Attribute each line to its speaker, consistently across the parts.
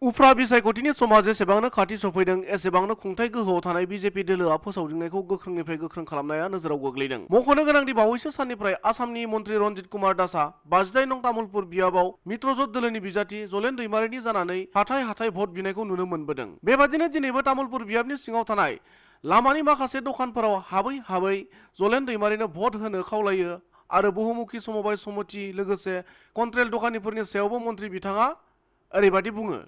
Speaker 1: उफ्रा बिसायख'थिनि समा जेसेबांनो खाथि सफैदों एसेबांनो खुंथाय गोहोआव थानाय बिजेपि दोलोआ फोसावदिंनायखौ गोख्रोंनिफ्राय गोख्रों खालामनाया नोजोराव गोग्लैदों। मख'नो गोनांदि बावैसो साननिफ्राय आसामनि मन्त्रि रन्जित कुमार दासआ 52 नं तामुलपुर बियाबाव मित्रजोत दोलोनि बिजाथि जलेन दैमारिनि जानानै हाथाय भट बिनायखौ नुनो मोनबोदों। बेबादिनो दिनैबो तामुलपुर बियाबनि सिङाव थानाय लामानि माखासे दखानफोराव हाबै जलेन दैमारिनो भट होनो खावलायो आरो बहुमुखी समबाय समिति लोगोसे कन्ट्रेल दखानिफोरनि सायावबो मन्त्रि बिथाङा ओरैबादि बुङो।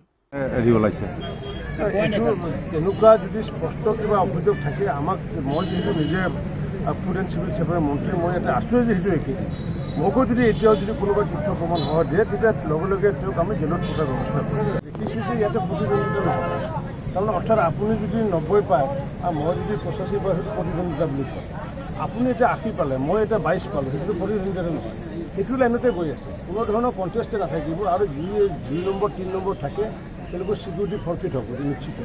Speaker 2: তেনেকুৱা যদি স্পষ্ট কিবা অভিযোগ থাকে আমাক মই যিহেতু নিজে ফুড এণ্ড চিভিল চেফৰ মন্ত্ৰী মই ইয়াতে আছোঁ যিহেতু একেই মোকো যদি এতিয়াও যদি কোনোবা তথ্য প্ৰমাণ হয় দিয়ে তেতিয়া লগে লগে তেওঁক আমি জেলত থকাৰ ব্যৱস্থা কৰিম। দেখিছোঁ যে ইয়াতে প্ৰতিদ্বন্দ্বিতা নহয় তাৰমানে অৰ্থাৎ আপুনি যদি 90 পায় আৰু মই যদি 85% প্ৰতিদ্বন্দ্বিতা বুলি কয় আপুনি এতিয়া 80 পালে মই এতিয়া 22 পালোঁ সেইটো প্ৰতিদ্বন্দ্বিতা নহয়। সেইটো লাইনতে গৈ আছে কোনো ধৰণৰ কণ্টেষ্টে নাথাকিব আৰু যি 2 নম্বৰ 3 নম্বৰ থাকে তেওঁলোকৰ সিকিউৰিটি ফৰ্ফিট হ'ব নিশ্চিত।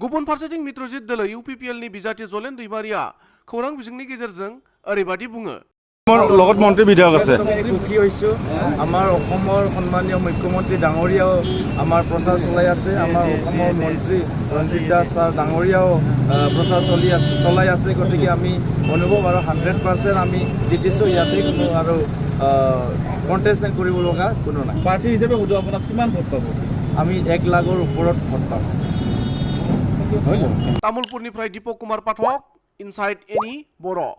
Speaker 1: गुबुन फारसेथिं मित्रजित दोलो इउपिपिएलनि बिजाथि जलेन दैमारिया खौरां बिजोंनि गेजेरजों ओरैबादि बुङो।
Speaker 3: লগত মন্ত্ৰী বিধায়ক আছে।
Speaker 4: সুখী হৈছোঁ আমাৰ অসমৰ সন্মানীয় মুখ্যমন্ত্ৰী ডাঙৰীয়াও আমাৰ প্ৰচাৰ চলাই আছে। আমাৰ অসমৰ মন্ত্ৰী ৰঞ্জিত দাস ছাৰ ডাঙৰীয়াও প্ৰচাৰ চলাই আছে। গতিকে আমি অনুভৱ আৰু 100% আমি জিতিছোঁ। ইয়াতে কোনো আৰু কণ্টেষ্ট কৰিব লগা কোনো নাই।
Speaker 5: পাৰ্টি হিচাপে সুধো আপোনাক কিমান ভোট পাব?
Speaker 4: আমি 1 লাখৰ ওপৰত ভোট পাম।
Speaker 1: तामुलपुरनिफ्राय दीपक कुमार पाठक, इनसाइड एनी बर'।